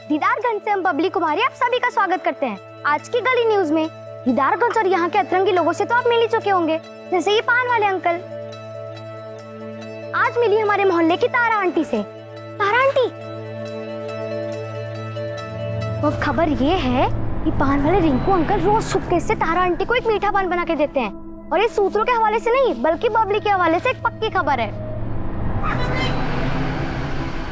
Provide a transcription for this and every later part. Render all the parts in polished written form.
दीदारगंज से हम बबली कुमारी आप सभी का स्वागत करते हैं। आज की गली न्यूज में दीदारगंज और यहाँ के अतरंगी लोगों से तो आप मिल ही चुके होंगे, जैसे ये पान वाले अंकल। आज मिली हमारे मोहल्ले की तारा आंटी से। तारा आंटी, वो खबर ये है कि पान वाले रिंकू अंकल रोज छुपके से तारा आंटी को एक मीठा पान बना के देते हैं, और ये सूत्रों के हवाले से नहीं बल्कि बबली के हवाले से एक पक्की खबर है।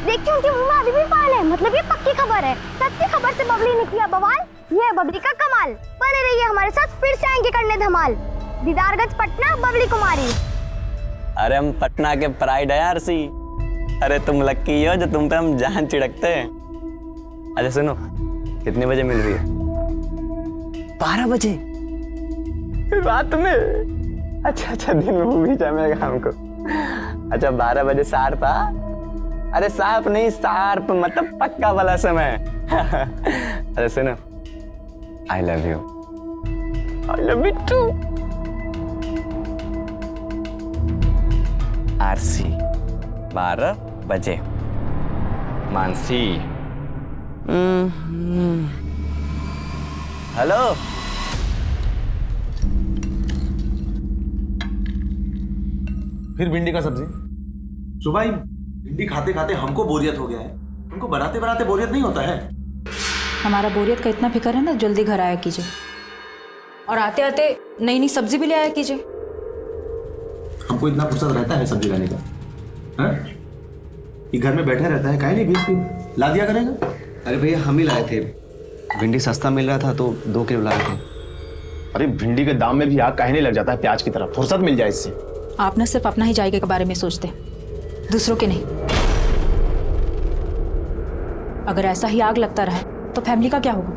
देखिए उनके मुंह में अभी भी पान है, मतलब ये पक्की खबर है। सच्ची खबर से बबली ने किया बवाल, ये है बबली का कमाल। बने रहिए हमारे साथ, फिर से आएंगे करने धमाल। दीदारगंज पटना, बबली कुमारी। अरे हम पटना के प्राइड है यार सी। अरे तुम लक्की हो जो तुम पे हम जान चिड़कते हैं। अच्छा सुनो, कितने बजे मिल रही है? 12 बजे रात में? अच्छा दिन में भी जमेगा हमको। अच्छा 12 बजे शार्प। अरे शार्प नहीं, शार्प मतलब पक्का वाला समय। अरे सुनो, I love you. I love you too. आरसी 12 बजे। मानसी। हेलो। फिर भिंडी का सब्जी। सुबह ही भिंडी खाते खाते हमको बोरियत हो गया है, उनको बनाते बनाते बोरियत नहीं होता है। हमारा बोरियत का इतना फिक्र है ना, जल्दी घर आया कीजिए, और आते आते नई नई सब्जी भी ले आया कीजिए। हमको इतना फुर्सत रहता है सब्जी लाने का? हाँ? ये घर में बैठा रहता है, काहे नहीं भेजती? ला दिया करेगा। अरे भैया हम ही लाए थे, भिंडी सस्ता मिल रहा था तो 2 किलो लाए थे। अरे भिंडी के दाम में भी आग काहे नहीं लग जाता है प्याज की तरह? फुर्सत मिल जाए इससे। आप ना सिर्फ अपना ही जायके के बारे में सोचते, दूसरों के नहीं। अगर ऐसा ही आग लगता रहा तो फैमिली का क्या होगा?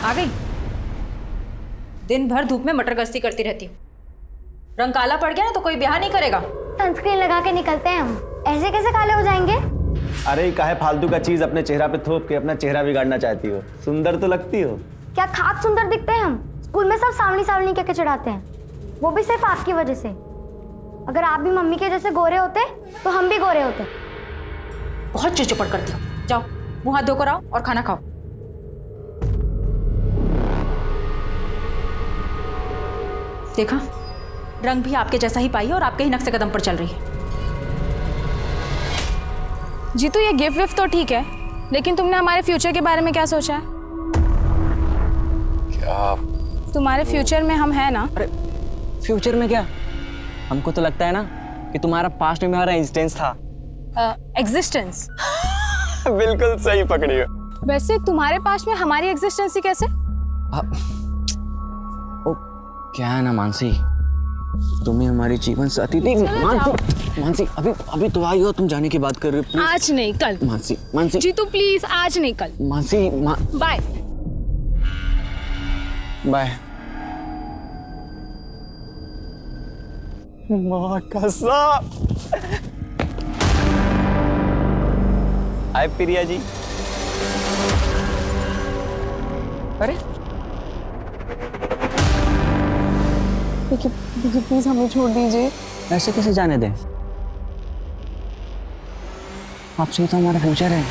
आ गई। दिन भर धूप में मटर गश्ती करती रहती हूँ, रंग काला पड़ गया ना तो कोई ब्याह नहीं करेगा। सनस्क्रीन लगा के निकलते हैं हम, ऐसे कैसे काले हो जाएंगे? अरे काहे फालतू का चीज अपने चेहरा पे थोप के अपना चेहरा बिगाड़ना चाहती हो? सुंदर तो लगती हो। क्या खाक सुंदर दिखते हैं हम? स्कूल में सब सावनी सावनी कह के चढ़ाते हैं, वो भी सिर्फ आपकी वजह से। अगर आप भी मम्मी के जैसे गोरे होते तो हम भी गोरे होते। बहुत चिड़चिड़ करती हो। जाओ मुंह हाथ धोकर आओ और खाना खाओ। देखा, रंग भी आपके जैसा ही पाई है और आपके ही नक्शे कदम पर चल रही है। जी तो ये गिफ्ट विफ्ट तो ठीक है, लेकिन तुमने हमारे फ्यूचर के बारे में क्या सोचा है? क्या? तुम्हारे फ्यूचर में हम हैं ना? अरे फ्यूचर में क्या? हमको तो लगता है ना कि तुम्हारा पास्ट में हमारा एग्जिस्टेंस था। एग्जिस्टेंस? बिल्कुल सही पकड़ी हो। वैसे तुम्हारे पास में हमारी एग्जिस्टेंस ही कैसे? ओ क्या है ना मानसी, तुम्हें हमारी जीवन साथी थी। मानसी अभी तो आई हो, तुम जाने की बात कर रहे हो। आज नहीं कल। मानसी जी तो प्लीज आज नहीं कल। Mansi bye bye. माँ कसम। हाय प्रिया जी। अरे देखिए प्लीज हमें छोड़ दीजिए। ऐसे कैसे जाने दें? आपसे ही तो हमारा फ्यूचर है।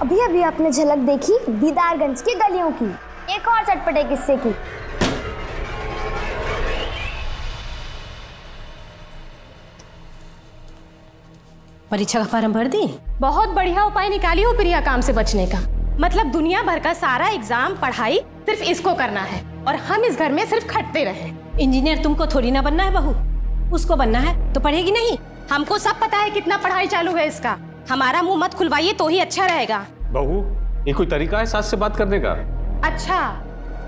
अभी अभी आपने झलक देखी दीदारगंज की गलियों की, एक और चटपटे किस्से की। परीक्षा का फॉर्म भर दी? बहुत बढ़िया उपाय निकाली हो प्रिया काम से बचने का। मतलब दुनिया भर का सारा एग्जाम पढ़ाई सिर्फ इसको करना है और हम इस घर में सिर्फ खटते रहे। इंजीनियर तुमको थोड़ी ना बनना है बहू, उसको बनना है तो पढ़ेगी नहीं। हमको सब पता है कितना पढ़ाई चालू है इसका, हमारा मुंह मत खुलवाइए तो ही अच्छा रहेगा। बहू ये कोई तरीका है सास से बात करने का? अच्छा,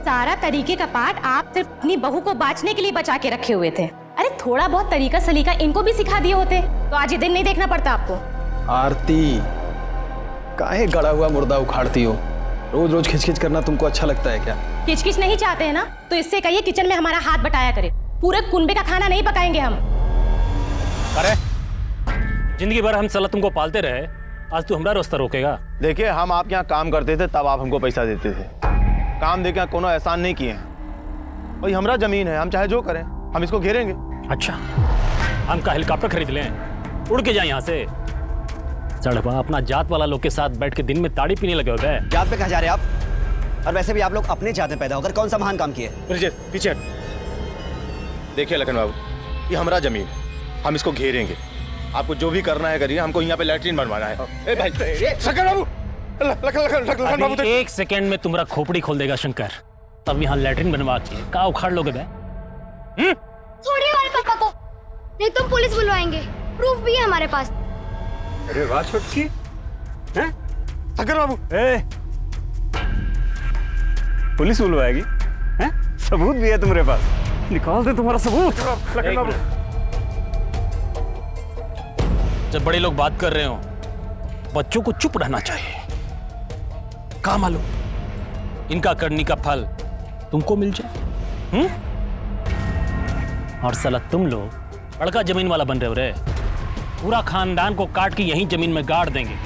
सारा तरीके का पाठ आप सिर्फ अपनी बहू को बांचने के लिए बचा के रखे हुए थे। अरे थोड़ा बहुत तरीका सलीका इनको भी सिखा दिए होते तो आज ये दिन नहीं देखना पड़ता आपको। आरती, काहे गड़ा हुआ मुर्दा उखाड़ती हो? रोज रोज खिचखिच करना तुमको अच्छा लगता है क्या? किचकिच नहीं चाहते हैं ना, तो इससे कहिए किचन में हमारा हाथ बटाया करे। पूरे कुनबे का खाना नहीं पकाएंगे हम। अरे जिंदगी भर हम साला तुमको पालते रहे, आज तू हमारा रास्ता रोकेगा? देखिए, हम आपके यहाँ काम करते थे तब आप हमको पैसा देते थे। काम देके कोनो एहसान नहीं किए हैं। वही हमारा जमीन है, हम चाहे जो करें, हम इसको घेरेंगे। अच्छा, हम का हेलीकॉप्टर खरीद लें, उड़ के जाए यहाँ से? चढ़वा अपना जात वाला लोग के साथ बैठ के दिन में ताड़ी पीने लगे हो गए। जात पे कहाँ जा रहे हैं आप? और वैसे भी आप लोग अपने जात में पैदा होकर कौन सा महान काम किए? पीछे देखिए लखन बाबू, ये हमारा जमीन, हम इसको घेरेंगे। आपको जो भी करना है करिए, हमको यहाँ पे लैट्रिन बनवाना है। ए भाई, शंकर बाबू, लखन बाबू, एक सेकंड में तुम्हारा खोपड़ी खोल देगा शंकर। तब यहाँ लैट्रिन बनवा के का उखाड़ लोगे बे? छोड़िए हमारे पापा को, नहीं तुम पुलिस बुलवाएंगे, प्रूफ भी है हमारे पास। अरे वाह छोटकी, हैं? शंकर बाबू, पुलिस बुलवाएगी? हैं? सबूत भी है तुम्हारे पास, निकाल दे तुम्हारा सबूत। लखन बाबू, जब बड़े लोग बात कर रहे हो, बच्चों को चुप रहना चाहिए। क्या मालूम इनका करनी का फल तुमको मिल जाए। और साला तुम लोग बड़का जमीन वाला बन रहे हो रे, पूरा खानदान को काट के यहीं जमीन में गाड़ देंगे।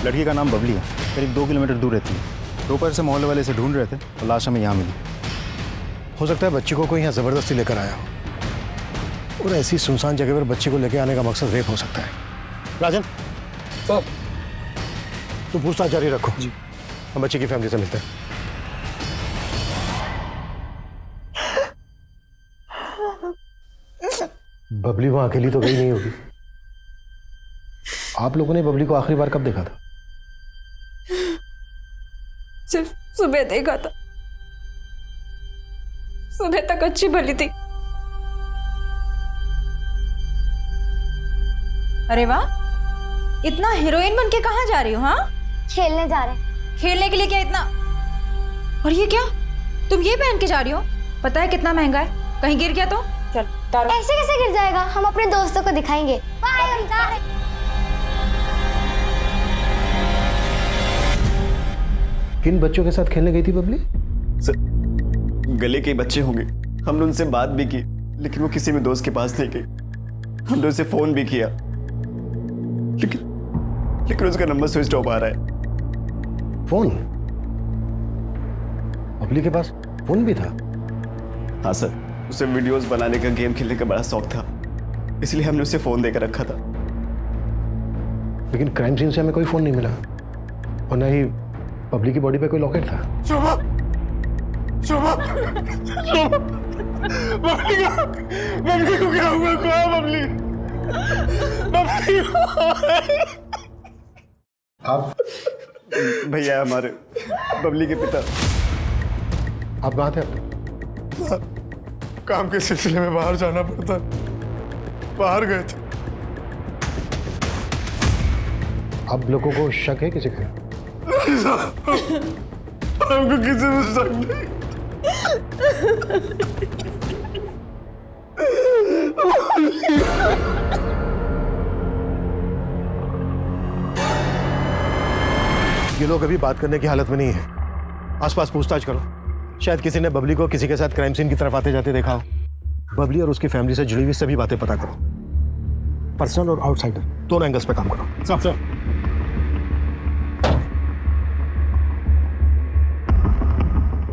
लड़की का नाम बबली है, करीब 2 किलोमीटर दूर रहती है। दोपहर से मोहल्ले वाले से ढूंढ रहे थे और लाश हमें यहाँ मिली। हो सकता है बच्ची को कोई यहाँ ज़बरदस्ती लेकर आया हो, और ऐसी सुनसान जगह पर बच्ची को लेकर आने का मकसद रेप हो सकता है। राजन, तुम पूछताछ जारी रखो जी, हम बच्ची की फैमिली से मिलते हैं। बबली वहाँ अकेली तो गई नहीं होगी। आप लोगों ने बबली को आखिरी बार कब देखा था? सिर्फ सुबह देखा था, सुबह तक अच्छी भली थी। अरे वाह, इतना हीरोइन बन के कहाँ जा रही हो? हाँ, खेलने जा रहे हैं। खेलने के लिए क्या इतना? और ये क्या, तुम ये पहन के जा रही हो? पता है कितना महंगा है, कहीं गिर गया तो? चल तारो। ऐसे कैसे गिर जाएगा, हम अपने दोस्तों को दिखाएंगे। बाय, हम जा रहे हैं। किन बच्चों के साथ खेलने गई थी बबली? सर, गले के बच्चे होंगे, हमने उनसे बात भी की, लेकिन वो किसी भी दोस्त के पास नहीं गई। हमने उसे फोन भी किया, लेकिन उसका नंबर स्विच ऑफ आ रहा है। फोन? बबली के पास फोन भी था? हाँ सर, उसे वीडियोस बनाने का, गेम खेलने का बड़ा शौक था, इसलिए हमने उसे फोन देकर रखा था। लेकिन क्राइम सीन से हमें कोई फोन नहीं मिला, और न ही बबली की बॉडी पे कोई लॉकेट था। शोभा, शोभा, बबली को क्या हुआ? कहाँ बबली? आप भैया हमारे बबली के पिता। आप कहाँ थे? काम के सिलसिले में बाहर जाना पड़ता, बाहर गए थे। आप लोगों को शक है किसी का? हमको किसी में शक नहीं। ये लोग अभी बात करने की हालत में नहीं है। आसपास पूछताछ करो, शायद किसी ने बबली को किसी के साथ क्राइम सीन की तरफ आते जाते देखा हो। बबली और उसकी फैमिली से जुड़ी हुई सभी बातें पता करो, पर्सनल और आउटसाइडर दोनों एंगल्स पे काम करो। सर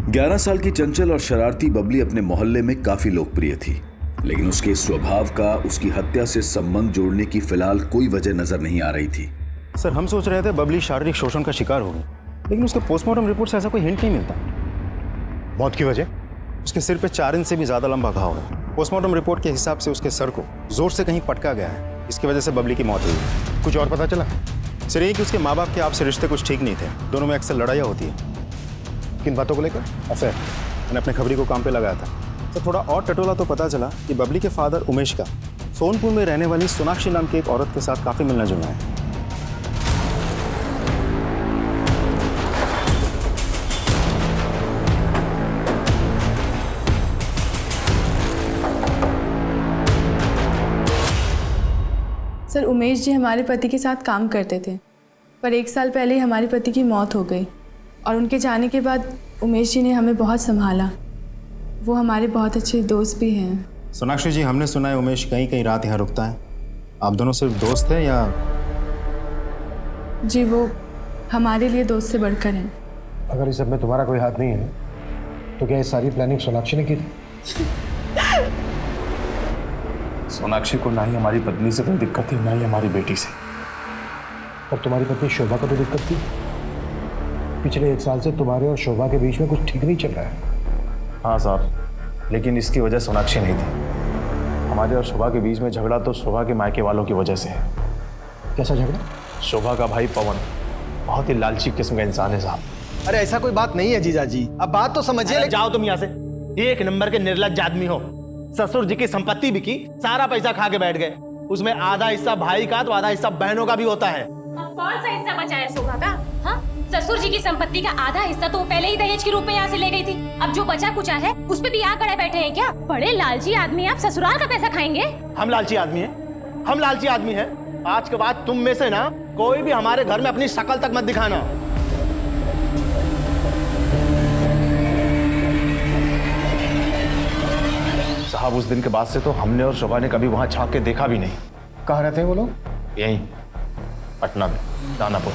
11 साल की चंचल और शरारती बबली अपने मोहल्ले में काफी लोकप्रिय थी, लेकिन उसके स्वभाव का उसकी हत्या से संबंध जोड़ने की फिलहाल कोई वजह नजर नहीं आ रही थी। सर, हम सोच रहे थे बबली शारीरिक शोषण का शिकार हो गई, लेकिन उसके पोस्टमार्टम रिपोर्ट से ऐसा कोई हिंट नहीं मिलता। मौत की वजह? उसके सिर पे 4 इंच से भी ज़्यादा लंबा घाव है। पोस्टमार्टम रिपोर्ट के हिसाब से उसके सर को जोर से कहीं पटका गया है, इसकी वजह से बबली की मौत हुई है। कुछ और पता चला? सिर्फ ये कि उसके माँ बाप के आपसे रिश्ते कुछ ठीक नहीं थे, दोनों में अक्सर लड़ाइयाँ होती है। किन बातों को लेकर? सर, मैंने अपने खबरी को काम पे लगाया था। सर, थोड़ा और टटोला तो पता चला कि बबली के फादर उमेश का सोनपुर में रहने वाली सोनाक्षी नाम की एक औरत के साथ काफ़ी मिलना जुलना है। सर, उमेश जी हमारे पति के साथ काम करते थे, पर 1 साल पहले ही हमारे पति की मौत हो गई और उनके जाने के बाद उमेश जी ने हमें बहुत संभाला। वो हमारे बहुत अच्छे दोस्त भी हैं। सोनाक्षी जी, हमने सुना है उमेश कहीं कहीं रात यहाँ रुकता है। आप दोनों सिर्फ दोस्त हैं या? जी, वो हमारे लिए दोस्त से बढ़कर हैं। अगर इस सब में तुम्हारा कोई हाथ नहीं है तो क्या ये सारी प्लानिंग सोनाक्षी ने की थी? सोनाक्षी को ना ही हमारी पत्नी से कोई दिक्कत थी, ना ही हमारी बेटी से। और तुम्हारी पत्नी शोभा को तो दिक्कत थी। पिछले 1 साल से तुम्हारे और शोभा के बीच में कुछ ठीक नहीं चल रहा है। हाँ साहब, लेकिन इसकी वजह सोनाक्षी नहीं थी। हमारे और शोभा के बीच में झगड़ा तो शोभा के मायके वालों की वजह से है। कैसा झगड़ा? शोभा का भाई पवन बहुत ही लालची किस्म का इंसान है साहब। अरे ऐसा कोई बात नहीं है जीजा जी, अब बात तो समझिए। जाओ तुम यहाँ से, 1 नंबर के निर्लज्ज आदमी हो। ससुर जी की संपत्ति बिकी, सारा पैसा खा के बैठ गए। उसमें आधा हिस्सा भाई का तो आधा हिस्सा बहनों का भी होता है। अब कौन सा हिस्सा बचा है शोभा का? हाँ, ससुर जी की संपत्ति का आधा हिस्सा तो वो पहले ही दहेज के रूप में यहाँ से ले गई थी। अब जो बचा कुचा है उस पे भी आग गड़े बैठे हैं क्या? बड़े लालची आदमी, आप ससुराल का पैसा खाएंगे? हम लालची आदमी हैं? हम लालची आदमी हैं? आज के बाद तुम में से ना कोई भी हमारे घर में अपनी शक्ल तक मत दिखाना। साहब, उस दिन के बाद से तो हमने और शोभा ने कभी वहां झांक के देखा भी नहीं। कहाँ रहते हैं वो लोग? यहीं पटना में, दानापुर।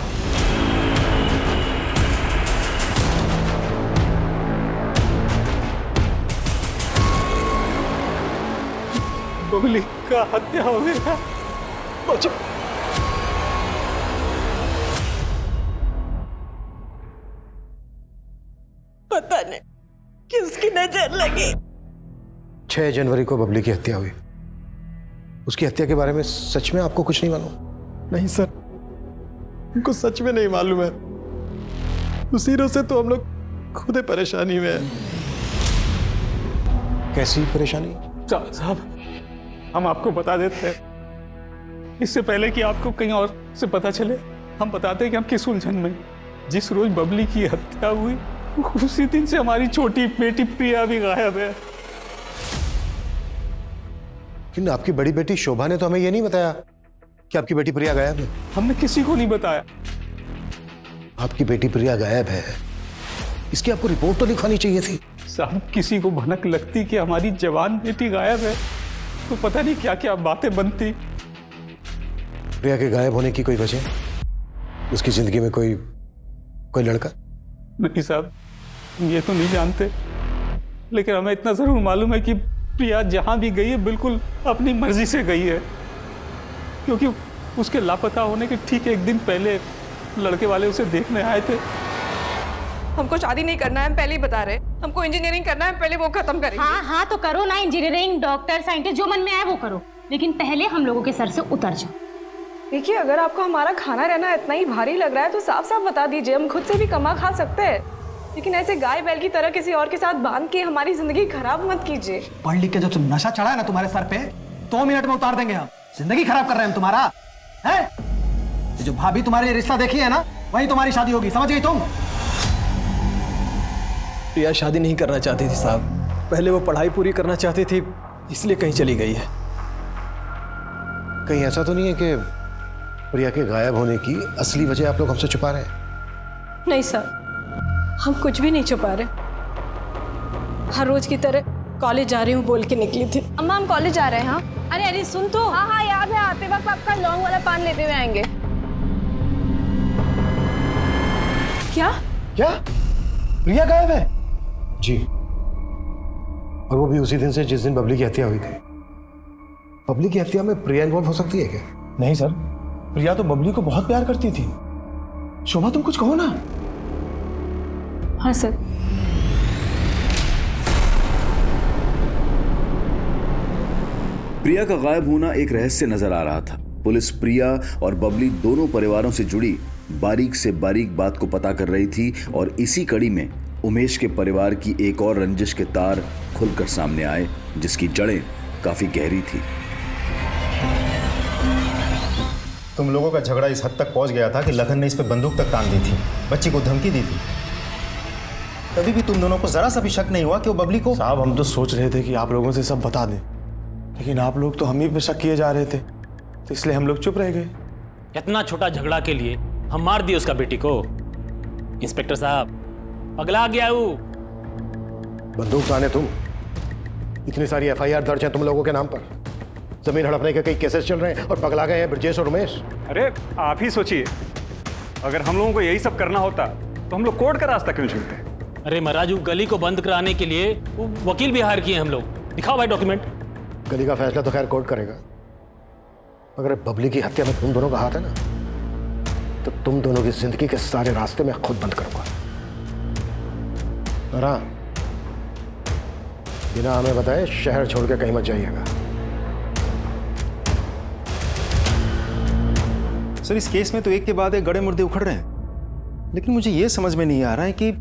बबली का हत्या हो गया। बचो। पता नहीं किसकी नजर लगी। 6 जनवरी को बबली की हत्या हुई। उसकी हत्या के बारे में सच में आपको कुछ नहीं मालूम? नहीं सर, हमको सच में नहीं मालूम है। उसी रोज से तो हम लोग खुद ही परेशानी में हैं। कैसी परेशानी? साहब, हम आपको बता देते हैं, इससे पहले कि आपको कहीं और से पता चले। हम बताते हैं कि हम किस उलझन में। जिस रोज बबली की हत्या हुई उसी दिन से हमारी छोटी बेटी प्रिया भी गायब है। लेकिन आपकी बड़ी बेटी शोभा ने तो हमें ये नहीं बताया कि आपकी बेटी प्रिया गायब है। हमने किसी को नहीं बताया। आपकी बेटी प्रिया गायब है, इसकी आपको रिपोर्ट तो लिखवानी चाहिए थी। साहब, किसी को भनक लगती कि हमारी जवान बेटी गायब है तो पता नहीं क्या क्या बातें बनती। प्रिया के गायब होने की कोई वजह? उसकी जिंदगी में कोई लड़का? नहीं साहब, ये तो नहीं जानते, लेकिन हमें इतना जरूर मालूम है कि प्रिया जहां भी गई है बिल्कुल अपनी मर्जी से गई है, क्योंकि उसके लापता होने के ठीक 1 दिन पहले लड़के वाले उसे देखने आए थे। हमको शादी नहीं करना है, हम पहले ही बता रहे। हमको इंजीनियरिंग करना है, पहले वो खत्म करेंगे। हाँ हाँ तो करो ना, इंजीनियरिंग, डॉक्टर, साइंटिस्ट, जो मन में आए वो करो, लेकिन पहले हम लोगों के सर से उतर जाओ। देखिए, अगर आपको हमारा खाना रहना इतना ही भारी लग रहा है तो साफ साफ बता दीजिए, हम खुद से भी कमा खा सकते हैं। लेकिन ऐसे गाय बैल की तरह किसी और के साथ बांध के हमारी जिंदगी खराब मत कीजिए। पढ़ लिख के जो तुम नशा चढ़ा है ना तुम्हारे सर पे, 2 मिनट में उतार देंगे हम। जिंदगी खराब कर रहे हैं हम तुम्हारा, है? ये जो भाभी तुम्हारे लिए रिश्ता देखी है ना, वही तुम्हारी शादी होगी, समझ गई तुम? प्रिया शादी नहीं करना चाहती थी साहब, पहले वो पढ़ाई पूरी करना चाहती थी, इसलिए कहीं चली गई है। कहीं ऐसा तो नहीं है कि प्रिया के गायब होने की असली वजह आप लोग हमसे छुपा रहे हैं? नहीं सर, हम कुछ भी नहीं छुपा रहे। हर रोज की तरह कॉलेज जा रही हूँ बोल के निकली थी। अम्मा, हम कॉलेज जा रहे हैं। हाँ, अरे अरे सुन तो। हाँ हाँ, याद है, आते वक्त आपका लौंग वाला पान लेते हुए आएंगे। क्या? क्या? प्रिया गायब है? जी, और वो भी उसी दिन से जिस दिन बबली की हत्या हुई थी। बबली की हत्या में प्रिया इन्वॉल्व हो सकती है क्या? नहीं सर, प्रिया तो बबली को बहुत प्यार करती थी। शोभा, तुम कुछ कहो ना। हाँ सर। प्रिया का गायब होना एक रहस्य नजर आ रहा था। पुलिस प्रिया और बबली दोनों परिवारों से जुड़ी बारीक से बारीक बात को पता कर रही थी और इसी कड़ी में उमेश के परिवार की एक और रंजिश के तार खुलकर सामने आए, जिसकी जड़ें काफी गहरी थी। तुम लोगों का झगड़ा इस हद तक पहुंच गया था कि लखन ने इस पे बंदूक तक तान दी थी, बच्ची को धमकी दी थी। तभी भी तुम दोनों को जरा सा भी शक नहीं हुआ कि वो बबली को। साहब हम तो सोच रहे थे कि आप लोगों से सब बता दें, लेकिन आप लोग तो हम ही पे शक किए जा रहे थे, तो इसलिए हम लोग चुप रह गए। इतना छोटा झगड़ा के लिए हम मार दिए उसका बेटी को। इंस्पेक्टर साहब पगला गया वो। बंदूक ताने तुम, इतनी सारी एफआईआर दर्ज है तुम लोगों के नाम पर, जमीन हड़पने के कई केसेस चल रहे हैं और पगला गए हैं ब्रजेश और उमेश। अरे आप ही सोचिए, अगर हम लोगों को यही सब करना होता तो हम लोग कोर्ट का रास्ता क्यों चुनते? अरे महाराज, गली को बंद कराने के लिए वो वकील भी हायर किए हम लोग। दिखाओ भाई डॉक्यूमेंट। गली का फैसला तो खैर कोर्ट करेगा, अगर बबली की हत्या में तुम दोनों का हाथ है ना, तो तुम दोनों की जिंदगी के सारे रास्ते मैं खुद बंद करूंगा। बिना हमें बताए शहर छोड़ के कहीं मत जाइएगा। सर इस केस में तो एक के बाद एक गड़े मुर्दे उखड़ रहे हैं, लेकिन मुझे यह समझ में नहीं आ रहा है कि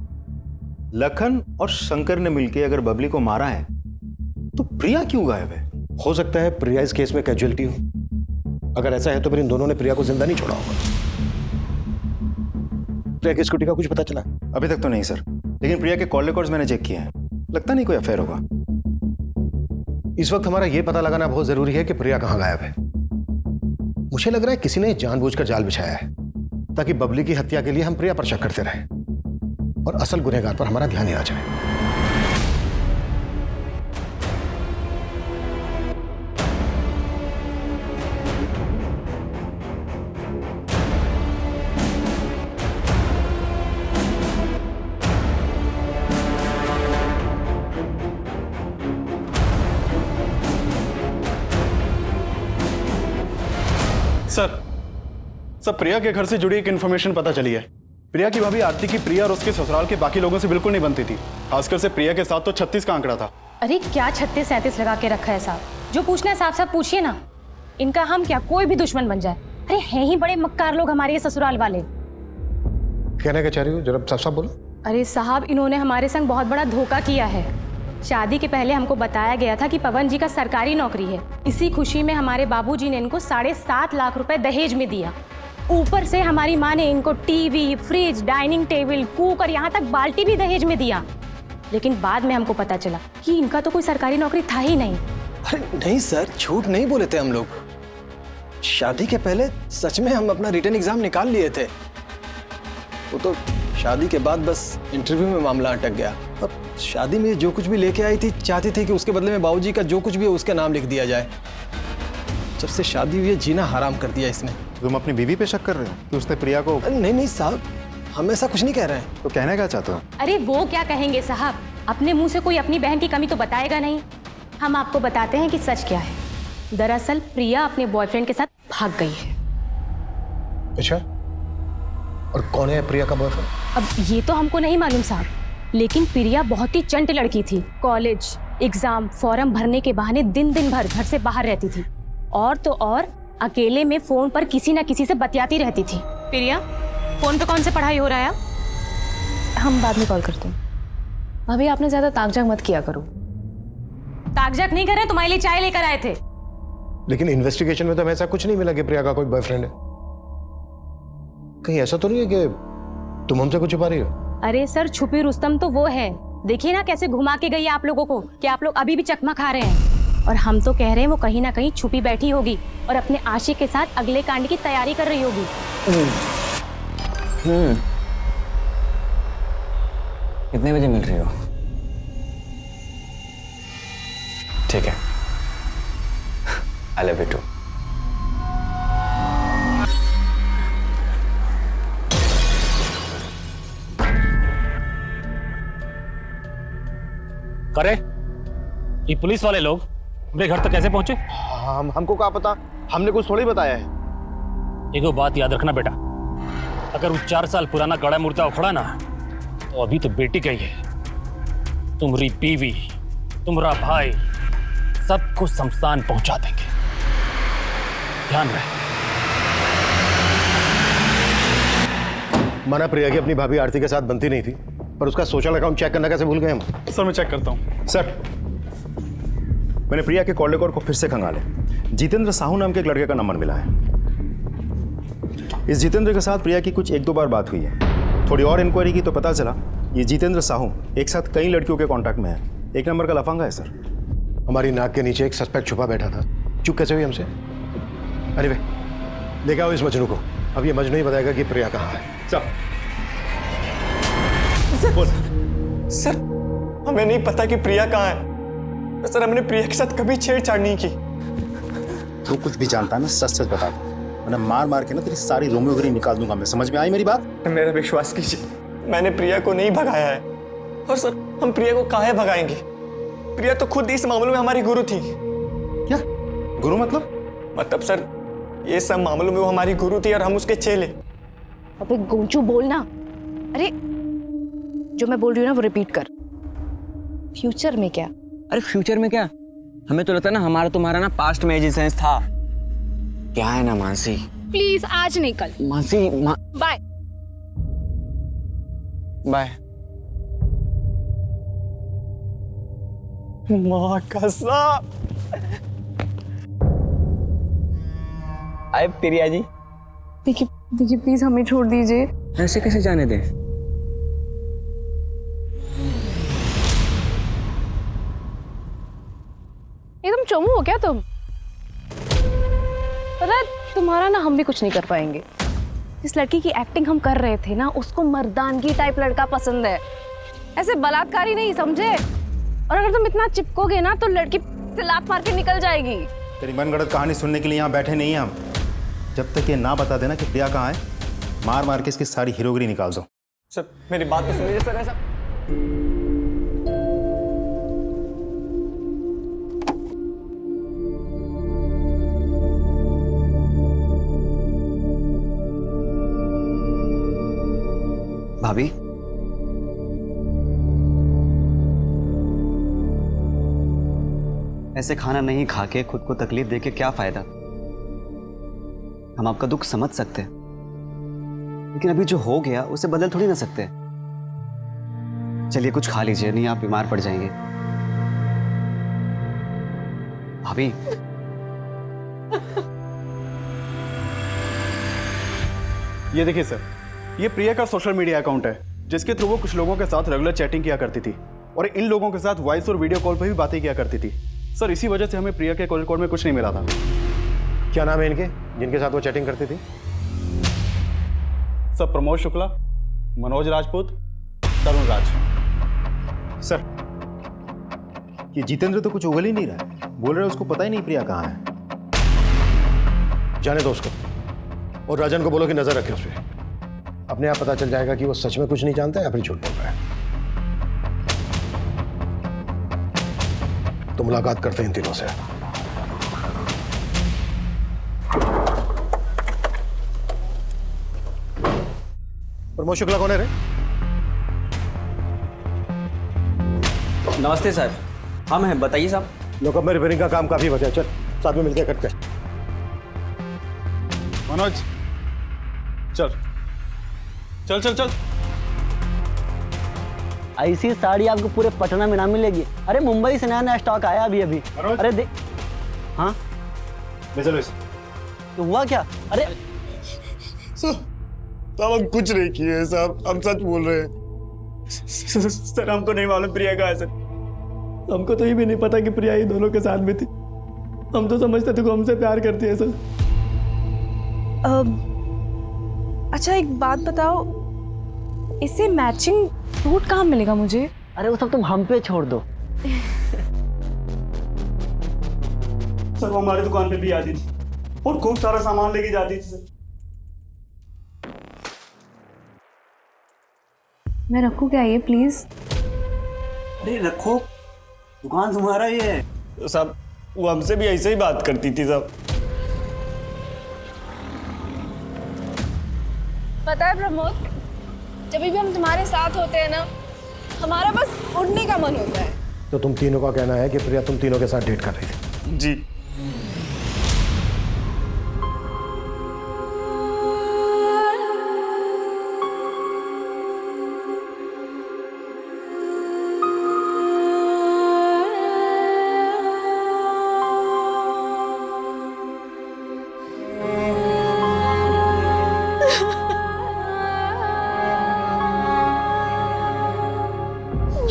लखन और शंकर ने मिलकर अगर बबली को मारा है तो प्रिया क्यों गायब है? हो सकता है प्रिया इस केस में कैजुअलिटी हो। अगर ऐसा है तो फिर इन दोनों ने प्रिया को जिंदा नहीं छोड़ा होगा। प्रिया की स्कूटी का कुछ पता चला? अभी तक तो नहीं सर, लेकिन प्रिया के कॉल रिकॉर्ड्स मैंने चेक किए हैं, लगता नहीं कोई अफेयर होगा। इस वक्त हमारा यह पता लगाना बहुत जरूरी है कि प्रिया कहां गायब है। मुझे लग रहा है किसी ने जानबूझकर जाल बिछाया है ताकि बबली की हत्या के लिए हम प्रिया पर शक करते रहें और असल गुनहगार पर हमारा ध्यान ही आ जाए। सर प्रिया के घर से जुड़ी एक इन्फॉर्मेशन पता चली है। प्रिया की भाभी आरती की प्रिया और उसके ससुराल के बाकी लोगों से बिल्कुल नहीं बनती थी, खासकर से प्रिया के साथ तो 36 का आंकड़ा था। अरे क्या 36-37 लगा के रखा है साहब? जो पूछना है साफ साफ पूछिए ना। इनका हम क्या कोई भी दुश्मन बन जाए? अरे हैं ही बड़े मक्कार लोग हमारे ये ससुराल वाले। कहना क्या चाह रही हो, जरा साफ साफ बोलो। अरे साहब, इन्होंने हमारे संग बहुत बड़ा धोखा किया है। शादी के पहले हमको बताया गया था कि पवन जी का सरकारी नौकरी है। इसी खुशी में हमारे बाबूजी ने इनको 7.5 लाख रुपए दहेज में दिया। ऊपर से हमारी माँ ने इनको TV, fridge, dining table, cooker, यहाँ तक बाल्टी भी दहेज में दिया। लेकिन बाद में हमको पता चला कि इनका तो कोई सरकारी नौकरी था ही नहीं। अरे नहीं सर, झूठ नहीं बोले थे हम लोग। शादी के पहले सच में हम अपना रिटन एग्जाम निकाल लिए थे। वो तो शादी के बाद बस इंटरव्यू में मामला अटक गया। अब शादी में जो कुछ भी लेके आई थी, चाहती थी कि उसके बदले में बाबूजी का जो कुछ भी है उसके नाम लिख दिया जाए। जब से शादी हुई है जीना हराम कर दिया इसने। तुम अपनी बीवी पे शक कर रहे हो कि उसने प्रिया को? नहीं साहब, हम ऐसा कुछ नहीं कह रहे हैं। तो कहना क्या चाहते हो? अरे वो क्या कहेंगे साहब, अपने मुंह से कोई अपनी बहन की कमी तो बताएगा नहीं। हम आपको बताते हैं कि सच क्या है। दरअसल प्रिया अपने बॉयफ्रेंड के साथ भाग गई है। अच्छा, और कौन है प्रिया का बॉयफ्रेंड? अब ये तो हमको नहीं मालूम साहब, लेकिन प्रिया बहुत ही चंट लड़की थी। कॉलेज, एग्जाम, फॉर्म भरने के बहाने दिन भर घर से बाहर रहती थी, और तो और अकेले में फोन पर किसी न किसी से बतियाती रहती थी। प्रिया, फोन पे कौन से पढ़ाई हो रहा है? हम बाद में कॉल करते हैं। अभी आपने ज्यादा ताकझाक मत किया करो। ताकझाक नहीं कर रहे, तुम्हारे लिए चाय लेकर आए थे। लेकिन इन्वेस्टिगेशन में तो हमें ऐसा कुछ नहीं मिला कि प्रिया का कोई बॉयफ्रेंड है। कहीं ऐसा तो नहीं है कि तुम हमसे कुछ छुपा रही हो? अरे सर, छुपी रुस्तम तो वो है। देखिए ना कैसे घुमा के गई आप लोगों को कि आप लोग अभी भी चकमा खा रहे हैं। और हम तो कह रहे हैं वो कहीं ना कहीं छुपी बैठी होगी और अपने आशिक के साथ अगले कांड की तैयारी कर रही होगी। कितने बजे मिल रही हो? ठीक है, आई लव यू टू। करे ये पुलिस वाले लोग मेरे घर तक कैसे पहुंचे? हमको क्या पता, हमने कुछ थोड़ी बताया है। एक बात याद रखना बेटा, अगर वो 4 साल पुराना गड़ा मुर्दा उखड़ा ना, तो अभी तो बेटी का ही है। तुम्हारी बीवी, तुम्हारा भाई, सबको शमशान पहुंचा देंगे। ध्यान रहे। माना प्रिया की अपनी भाभी आरती के साथ बनती नहीं थी, पर उसका सोशल अकाउंट चेक करना कैसे भूल गए हम? सर मैं चेक करता हूँ। सर मैंने प्रिया के कॉल रिकॉर्ड को फिर से खंगाले। जितेंद्र साहू नाम के एक लड़के का नंबर मिला है। इस जितेंद्र के साथ प्रिया की कुछ 1-2 बार बात हुई है। थोड़ी और इंक्वायरी की तो पता चला ये जितेंद्र साहू एक साथ कई लड़कियों के कांटेक्ट में है। एक नंबर का लफंगा है सर। हमारी नाक के नीचे एक सस्पेक्ट छुपा बैठा था। चुप कैसे हुई हमसे? अरे वे लेके आओ इस मजनू को। अब ये मजनू ही बताएगा कि प्रिया कहाँ है। सर हमें नहीं पता कि प्रिया कहाँ है। सर हमने प्रिया के साथ कभी छेड़छाड़ नहीं की। तू कुछ भी जानता है ना सच सच बता दो, वरना मार मार के ना तेरी सारी रोमियोगिरी निकाल दूंगा मैं। समझ में आई मेरी बात? मेरा विश्वास कीजिए, मैंने प्रिया को नहीं भगाया है। और सर हम प्रिया को काहे भगाएंगे? प्रिया तो खुद इस मामलों में हमारी गुरु थी। क्या गुरु मतलब सर ये सब मामलों में वो हमारी गुरु थी और हम उसके चेले। अबे गोंचू बोलना। अरे जो मैं बोल रही हूँ ना वो रिपीट कर। फ्यूचर में क्या? अरे फ्यूचर में क्या, हमें तो लगता है ना हमारा तुम्हारा ना पास्ट में एग्जिस्टेंस था। क्या है ना मानसी, प्लीज आज नहीं कल। Mansi bye bye. माँ कसम। आए प्रिया जी। देखिए प्लीज हमें छोड़ दीजिए। ऐसे कैसे जाने दें? एकदम चोमू हो क्या तुम? पता है तुम्हारा ना हम भी कुछ नहीं कर पाएंगे। जिस लड़की की एक्टिंग हम कर रहे थे ना उसको मर्दानगी टाइप लड़का पसंद है, ऐसे बलात्कारी नहीं, समझे? और अगर तुम इतना चिपकोगे ना तो लड़की लात मार के निकल जाएगी। तेरी मनगढ़ंत कहानी सुनने के लिए यहाँ बैठे नहीं हैं हम। जब तक ये ना बता देना कि प्रिया कहाँ है, मार मार के इसकी सारी हीरोगिरी निकाल दो। सर मेरी बात तो सुनिए सर। ऐसा भाभी ऐसे खाना नहीं खा के खुद को तकलीफ दे के क्या फायदा? हम आपका दुख समझ सकते हैं, लेकिन अभी जो हो गया उसे बदल थोड़ी ना सकते। चलिए कुछ खा लीजिए, नहीं आप बीमार पड़ जाएंगे। भाभी ये देखिए सर, ये प्रिया का सोशल मीडिया अकाउंट है जिसके थ्रू वो कुछ लोगों के साथ रेगुलर चैटिंग किया करती थी और इन लोगों के साथ वॉइस और वीडियो कॉल पर भी बातें किया करती थी। सर इसी वजह से हमें प्रिया के कॉल रिकॉर्ड में कुछ नहीं मिला था। क्या नाम है इनके जिनके साथ वो चैटिंग करती थी? सर प्रमोद शुक्ला, मनोज राजपूत, तरुण राज। सर ये जितेंद्र तो कुछ उगल ही नहीं रहा है, बोल रहे उसको पता ही नहीं प्रिया कहाँ है। जाने दो उसको, और राजन को बोलो कि नजर रखे उस पर। अपने आप पता चल जाएगा कि वो सच में कुछ नहीं जानता है या फिर झूठ बोल रहा है। तो मुलाकात करते हैं इन तीनों से। प्रमोद शुक्ला कौन है रे? नमस्ते सर। हम हैं, बताइए साहब। लोकअप में रिपेयरिंग का काम काफी बचा, चल साथ में मिलकर कट कर। मनोज चल चल चल चल। ऐसी साड़ी आपको पूरे पटना में ना मिलेगी। अरे मुंबई से नया नया स्टॉक आया अभी अभी। अरे देख। हाँ ले चलो इसे। तो हुआ क्या? अरे साहब हम कुछ नहीं किए साहब, हम सच बोल रहे हैं। सर हमको नहीं मालूम प्रिया कहाँ है सर। हमको तो ये भी नहीं पता कि प्रिया ये दोनों के साथ में थी। हम तो समझते थे कि हमसे प्यार करती है सर। अच्छा एक बात बताओ, इसे मैचिंग सूट कहाँ मिलेगा मुझे? अरे वो सब तुम हम पे छोड़ दो। सर वो हमारी दुकान पे भी आती थी और खूब सारा सामान लेके जाती थी सर। मैं रखूँ क्या ये प्लीज? अरे रखो, दुकान तुम्हारा ही है। तो साहब वो हमसे भी ऐसे ही बात करती थी साहब। पता है प्रमोद, जब भी हम तुम्हारे साथ होते हैं ना हमारा बस उड़ने का मन होता है। तो तुम तीनों का कहना है कि प्रिया तुम तीनों के साथ डेट कर रही थी? जी।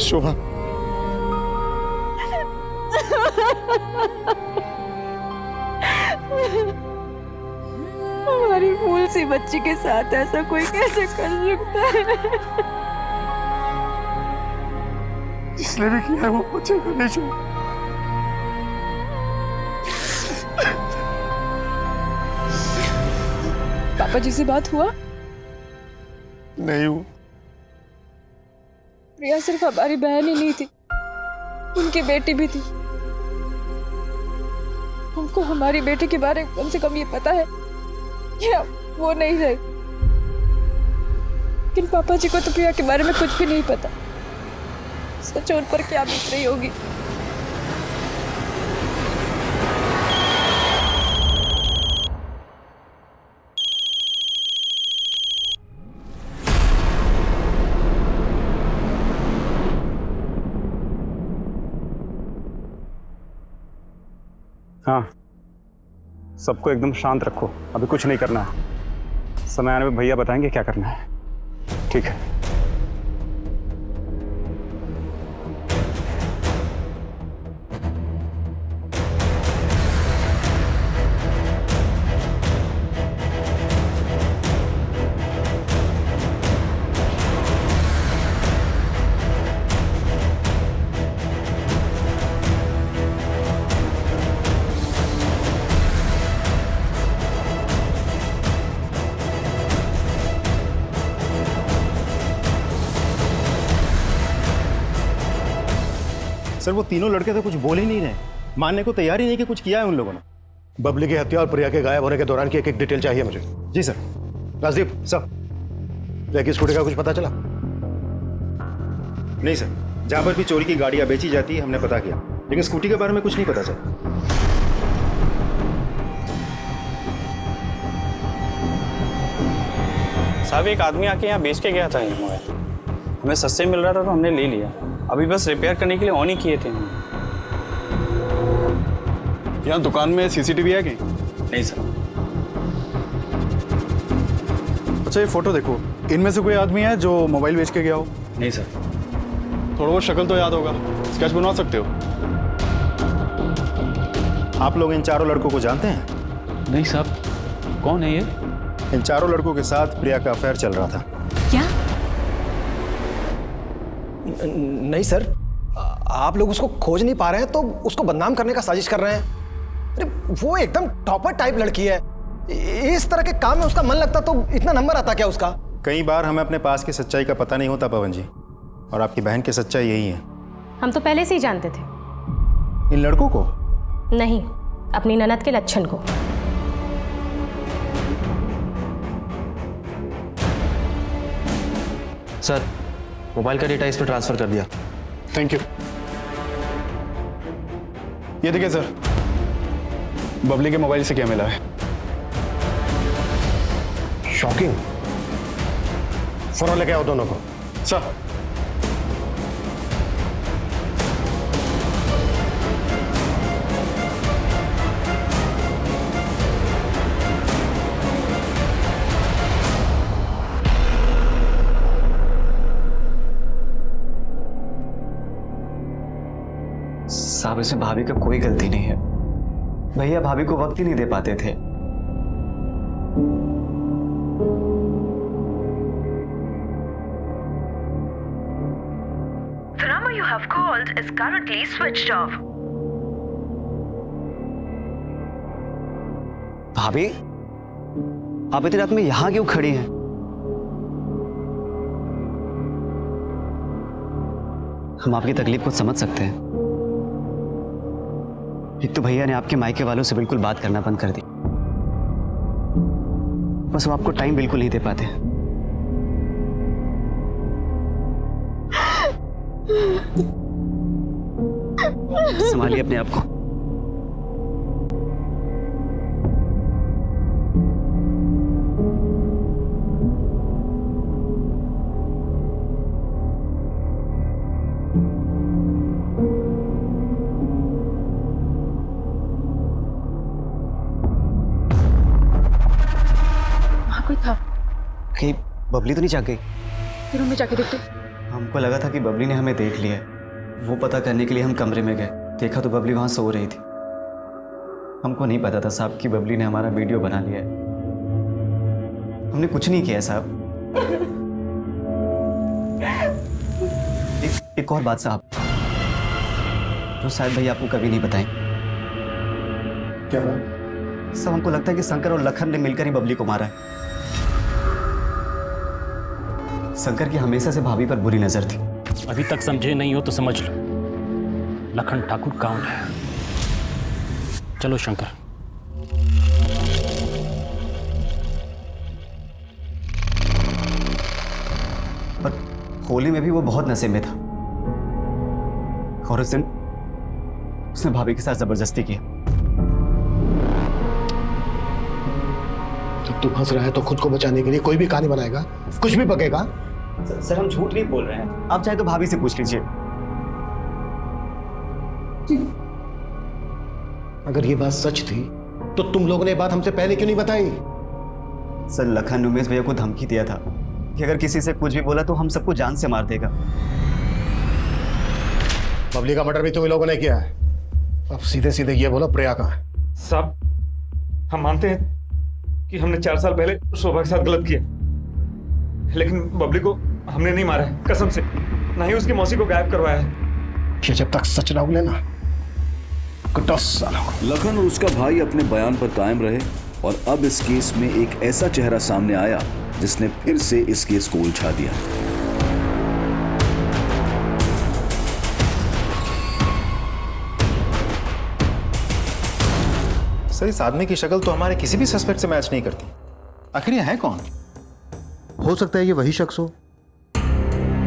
शोभा, हमारी फूल सी बच्ची के साथ ऐसा कोई कैसे कर सकता है? जिसने भी किया है वो बच्चे को नहीं छोड़। पापा जी से बात हुआ? नहीं हुआ। प्रिया सिर्फ हमारी बहन ही नहीं थी, उनकी बेटी भी थी। हमको हमारी बेटी के बारे में कम से कम ये पता है कि वो नहीं रही, लेकिन पापा जी को तो प्रिया के बारे में कुछ भी नहीं पता। सच उन पर क्या बीत रही होगी। हाँ, सबको एकदम शांत रखो, अभी कुछ नहीं करना है। समय आने में भैया बताएंगे क्या करना है। ठीक है। सर वो तीनों लड़के तो कुछ बोल ही नहीं रहे, मानने को तैयार ही नहीं कि कुछ किया है उन लोगों ने। बबली की हत्या और प्रिया के गायब होने के दौरान की एक डिटेल चाहिए मुझे। जी सर। राजदीप, सर प्रिया की स्कूटी का कुछ पता चला? नहीं सर, जहां पर भी चोरी की गाड़ियां बेची जाती है हमने पता किया, लेकिन स्कूटी के बारे में कुछ नहीं पता चला। साहब एक आदमी आके यहाँ बेच के गया था ये मोबाइल, हमें सस्ते मिल रहा था तो हमने ले लिया। अभी बस रिपेयर करने के लिए ऑन ही किए थे। यहाँ दुकान में सीसीटीवी है कि नहीं सर। अच्छा ये फोटो देखो, इनमें से कोई आदमी है जो मोबाइल बेच के गया हो? नहीं सर। थोड़ा बहुत शक्ल तो याद होगा, स्केच बनवा सकते हो? आप लोग इन चारों लड़कों को जानते हैं? नहीं साहब। कौन है ये? इन चारों लड़कों के साथ प्रिया का अफेयर चल रहा था। क्या? नहीं सर, आप लोग उसको खोज नहीं पा रहे हैं तो उसको बदनाम करने का साजिश कर रहे हैं। अरे वो एकदम टॉपर टाइप लड़की है, इस तरह के काम में उसका मन लगता तो इतना नंबर आता क्या उसका? कई बार हमें अपने पास की सच्चाई का पता नहीं होता पवन जी, और आपकी बहन की सच्चाई यही है। हम तो पहले से ही जानते थे। इन लड़कों को? नहीं, अपनी ननद के लच्छन को। सर मोबाइल का डेटा इस पर ट्रांसफर कर दिया। Thank you. ये देखिए सर, बबली के मोबाइल से क्या मिला है। शॉकिंग। फोन लेके आओ दोनों को। सर साहब इसमें भाभी का कोई गलती नहीं है। भैया भाभी को वक्त ही नहीं दे पाते थे। The number you have called is currently switched off. भाभी, आप इतनी रात में यहां क्यों खड़ी हैं? हम आपकी तकलीफ को समझ सकते हैं। एक तो भैया ने आपके मायके वालों से बिल्कुल बात करना बंद कर दी, बस वो आपको टाइम बिल्कुल नहीं दे पाते। संभालिए अपने आप को। वहाँ कोई था? कहीं बबली तो नहीं जाग गई? फिर हमें जाके देखते। हमको लगा था कि बबली ने हमें देख लिया है। वो पता करने के लिए हम कमरे में गए, देखा तो बबली वहाँ सो रही थी। हमको नहीं पता था साहब कि बबली ने हमारा वीडियो बना लिया है। हमने कुछ नहीं किया साहब। एक और बात साहब, जो शायद भाई आपको कभी नहीं बताएं। क्या बात? सब हमको लगता है कि शंकर और लखन ने मिलकर ही बबली को मारा है। शंकर की हमेशा से भाभी पर बुरी नजर थी। अभी तक समझे नहीं हो तो समझ लो, लखन ठाकुर कौन है। चलो शंकर। पर होली में भी वो बहुत नशे में था और उस दिन उसने भाभी के साथ जबरदस्ती की। जब तू फंस रहा है तो खुद को बचाने के लिए कोई भी कहानी बनाएगा, कुछ भी बकेगा। सर हम झूठ नहीं बोल रहे हैं, आप चाहे तो भाभी से पूछ लीजिए। अगर ये बात सच थी तो तुम लोगों ने ये बात हमसे पहले क्यों नहीं बताई? सर लखन उमेश भैया को धमकी दिया था कि अगर किसी से कुछ भी बोला तो हम सबको जान से मार देगा। बबली का मर्डर भी तुम लोगों ने किया है। अब सीधे सीधे ये बोलो प्रिया कहाँ है? साहब हम मानते हैं कि हमने 4 साल पहले शोभा के साथ गलत किया, लेकिन बबली को हमने नहीं मारा है, कसम से। ना ही उसकी मौसी को गायब करवाया है। ये जब तक सच ना उगले ना, लखन और उसका भाई अपने बयान पर कायम रहे और अब इस केस में एक ऐसा चेहरा सामने आया जिसने फिर से इस केस को उलझा दिया। सर इस आदमी की शक्ल तो हमारे किसी भी सस्पेक्ट से मैच नहीं करती। आखिर ये है कौन? हो सकता है ये वही शख्स हो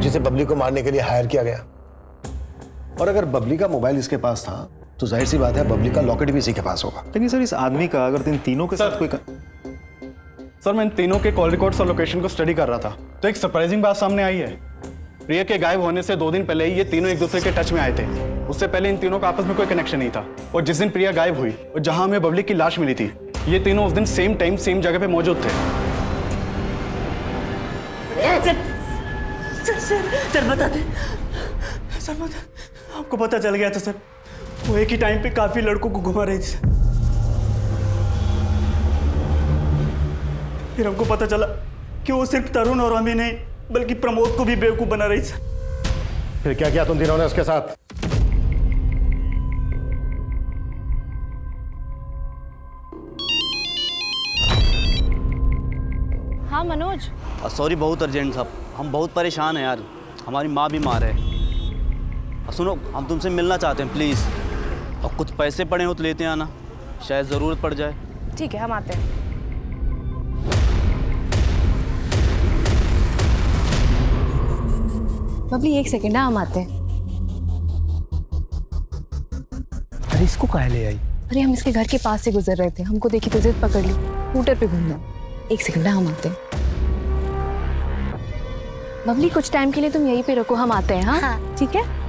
जिसे बबली को मारने के लिए हायर किया गया। और अगर बबली का मोबाइल इसके पास था तो जाहिर सी बात है बबली का लॉकेट भी इसी के पास होगा। लेकिन सर इस आदमी का अगर इन तीनों के साथ कोई सर मैं इन तीनों के कॉल रिकॉर्ड्स और लोकेशन को स्टडी कर रहा था तो एक सरप्राइजिंग बात सामने आई है। प्रिया के गायब होने से 2 दिन पहले ही ये तीनों एक दूसरे के टच में आए थे। उससे पहले इन तीनों का आपस में कोई कनेक्शन नहीं था। और जिस दिन प्रिया गायब हुई और जहां हमें बबली की लाश मिली थी, ये तीनों उस दिन सेम टाइम सेम जगह पे मौजूद थे। सर बता दे, सर बता, आपको पता चल गया था सर? वो एक ही टाइम पे काफी लड़कों को घुमा रही थी। फिर हमको पता चला कि वो सिर्फ तरुण और हमें नहीं बल्कि प्रमोद को भी बेवकूफ बना रही थी। फिर क्या किया तुम तीनों ने उसके साथ? हाँ मनोज। सॉरी बहुत अर्जेंट था, हम बहुत परेशान हैं यार, हमारी माँ बीमार है। सुनो हम तुमसे मिलना चाहते हैं प्लीज़, और कुछ पैसे पड़े हो तो लेते आना, शायद ज़रूरत पड़ जाए। ठीक है हम आते हैं। बबली 1 सेकेंड, हम आते हैं। अरे इसको काहे ले आई? अरे हम इसके घर के पास से गुजर रहे थे, हमको देखी तो जिद पकड़ ली, स्कूटर पे घूमना। 1 सेकेंड हम आते हैं। बबली कुछ टाइम के लिए तुम यहीं पे रखो, हम आते हैं। हाँ ठीक है।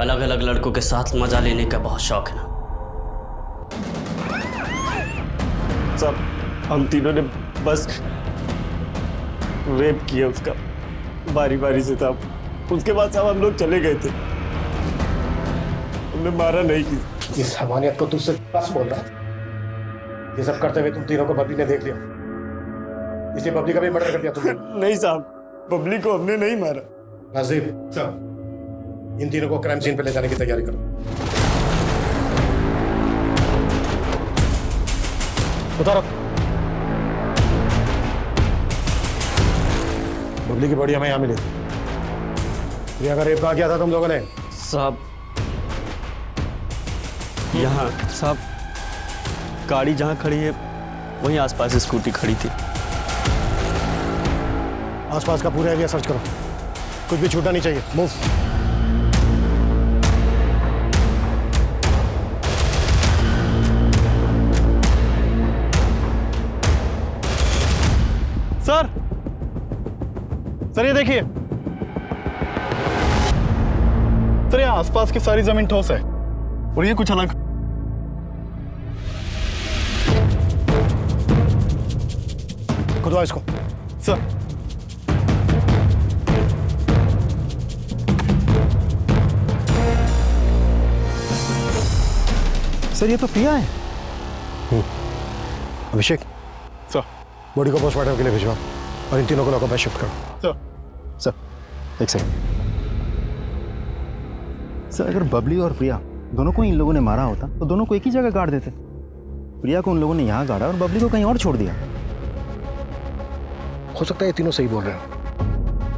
अलग अलग लड़कों के साथ मजा लेने का बहुत शौक है ना? सब हम तीनों ने बस रेप किया उसका, बारी बारी से था। उसके बाद सब हम लोग चले गए थे, हमने मारा नहीं किसी। इस हवानियत को तुझसे बस बोल रहा। ये सब करते हुए तुम तीनों को बबली ने देख लिया, इसलिए बबली का भी मर्डर कर दिया तुमने। नहीं साहब, बबली को हमने नहीं मारा। नाजिब साहब, इन तीनों को क्राइम सीन पे ले जाने की तैयारी करो। उतारो। बबली की बॉडी हमें यहाँ मिली। प्रिया का रेप कहाँ किया था तुम लोगों ने? साहब यहाँ साहब गाड़ी जहाँ खड़ी है वहीं आसपास स्कूटी खड़ी थी। आसपास का पूरा एरिया सर्च करो, कुछ भी छूटना नहीं चाहिए। मूव। सर ये देखिए सर, यहाँ आसपास की सारी जमीन ठोस है और ये कुछ अलग। खुदवा इसको। सर सर ये तो प्रिया है। अभिषेक सर, बॉडी को पोस्टमार्टम के लिए भिजवाओ और इन तीनों को लॉकअप में शिफ्ट करो। सर एक सेकंड सर, अगर बबली और प्रिया दोनों को इन लोगों ने मारा होता तो दोनों को एक ही जगह गाड़ देते। प्रिया को उन लोगों ने यहाँ गाड़ा और बबली को कहीं और छोड़ दिया। हो सकता है ये तीनों सही बोल रहे हो,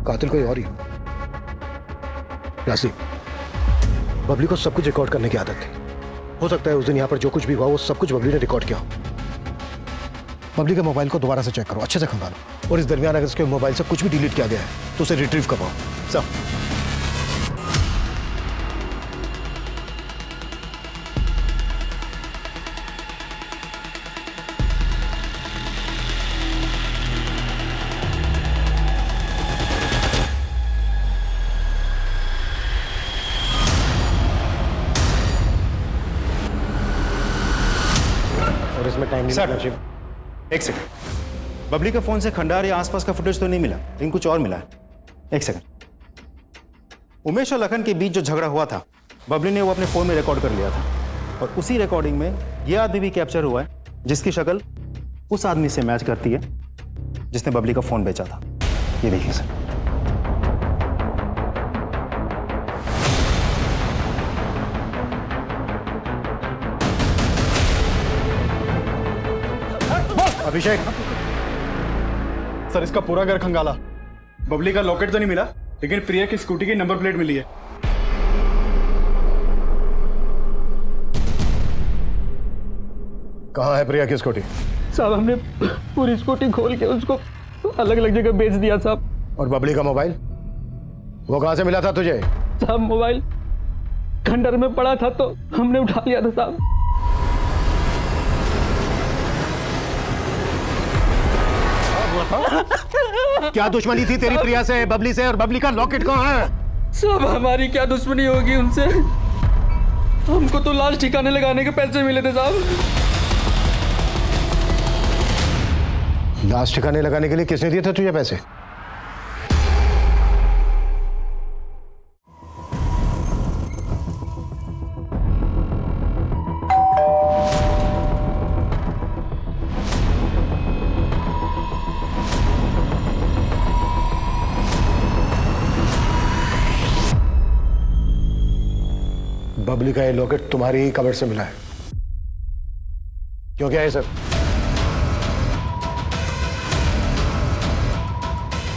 कातिल कोई और ही। राशि, बबली को सब कुछ रिकॉर्ड करने की आदत थी। हो सकता है उस दिन यहाँ पर जो कुछ भी हुआ वो सब कुछ बबली ने रिकॉर्ड किया। बबली के मोबाइल को दोबारा से चेक करो, अच्छे से खंगालो, और इस दरमियान अगर इसके मोबाइल से कुछ भी डिलीट किया गया है तो उसे रिट्रीव करवाओ। सर और इसमें टाइम नहीं लगना चाहिए। एक सेकंड, बबली के फोन से खंडार या आसपास का फुटेज तो नहीं मिला, लेकिन कुछ और मिला है। एक सेकंड, उमेश और लखन के बीच जो झगड़ा हुआ था बबली ने वो अपने फोन में रिकॉर्ड कर लिया था, और उसी रिकॉर्डिंग में ये आदमी भी कैप्चर हुआ है जिसकी शक्ल उस आदमी से मैच करती है जिसने बबली का फोन बेचा था। ये देखिए सर। अभिषेक सर, इसका पूरा घर खंगाला। बबली का लॉकेट तो नहीं मिला, लेकिन प्रिया की स्कूटी की नंबर प्लेट मिली है। कहाँ है प्रिया की स्कूटी? साहब हमने पूरी स्कूटी खोल के उसको अलग अलग जगह बेच दिया साहब। और बबली का मोबाइल वो कहाँ से मिला था तुझे? साहब मोबाइल खंडर में पड़ा था तो हमने उठा लिया था साहब। क्या दुश्मनी थी तेरी प्रिया से, बबली से, और बबली का लॉकेट कहाँ है? सब हमारी क्या दुश्मनी होगी उनसे? हमको तो लाश ठिकाने लगाने के पैसे मिले थे साहब। लाश ठिकाने लगाने के लिए किसने दिए थे तुझे पैसे? बबली का ये लॉकेट तुम्हारी ही कबर से मिला है। क्यों, क्या है सर?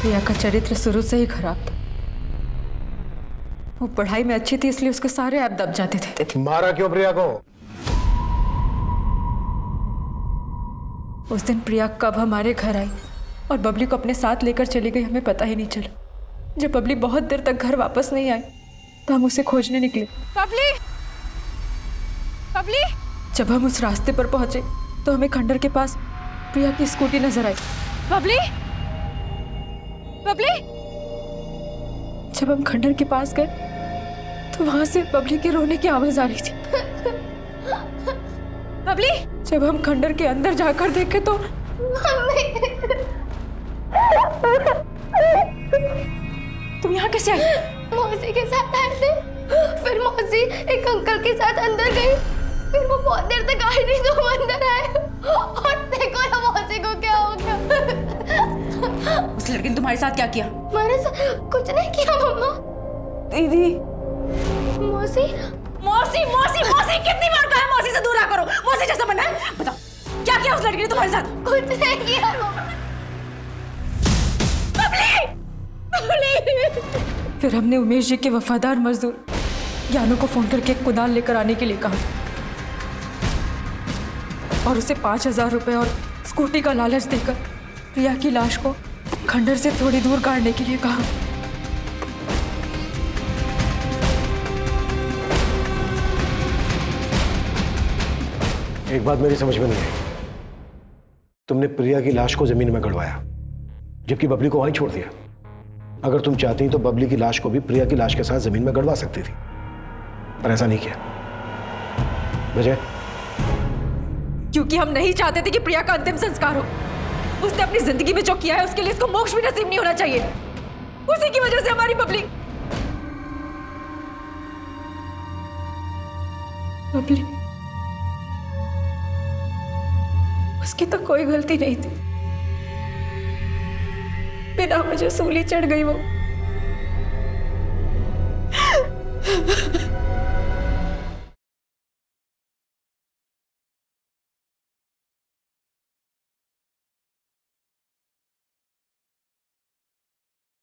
प्रिया का चरित्र शुरू से ही खराब था। वो पढ़ाई में अच्छी थी इसलिए उसके सारे ऐप दब जाते थे। मारा क्यों प्रिया को? उस दिन प्रिया कब हमारे घर आई और बबली को अपने साथ लेकर चली गई हमें पता ही नहीं चला। जब बबली बहुत देर तक घर वापस नहीं आई तो हम उसे खोजने निकले। बबली! बबली! जब हम उस रास्ते पर पहुंचे तो हमें खंडर के पास प्रिया की स्कूटी नजर आई। बबली! बबली! जब हम खंडर के पास गए तो वहां से बबली के रोने की आवाज आ रही थी। बबली! जब हम खंडर के अंदर जाकर देखे तो तुम यहाँ कैसे आई? मौसी के साथ आए थे, फिर मौसी एक अंकल के साथ अंदर गई, फिर वो बहुत देर तक आई नहीं तो हम अंदर आए, और देखो ना मौसी को क्या हो गया। उस लड़की ने तुम्हारे साथ क्या किया? हमारे साथ कुछ नहीं किया मम्मा। दीदी! मौसी मौसी मौसी मौसी कितनी बार कहा है मौसी से दूर रहा करो? मौसी जैसा बनना है? बताओ क्या किया उस लड़की ने तुम्हारे साथ? कुछ नहीं किया। फिर हमने उमेश जी के वफादार मजदूर ज्ञानू को फोन करके कुदाल लेकर आने के लिए कहा और उसे 5,000 रुपए और स्कूटी का लालच देकर प्रिया की लाश को खंडर से थोड़ी दूर गाड़ने के लिए कहा। एक बात मेरी समझ में नहीं आई, तुमने प्रिया की लाश को जमीन में गड़वाया जबकि बबली को वहीं छोड़ दिया। अगर तुम चाहती तो बबली की लाश को भी प्रिया की लाश के साथ जमीन में गड़वा सकती थी, पर ऐसा नहीं किया। वजह? क्योंकि हम नहीं चाहते थे कि प्रिया का अंतिम संस्कार हो। उसने अपनी जिंदगी में जो किया है उसके लिए इसको मोक्ष भी नसीब नहीं होना चाहिए। उसी की वजह से हमारी बबली उसकी तो कोई गलती नहीं थी, बिना मुझे सूली चढ़ गई वो।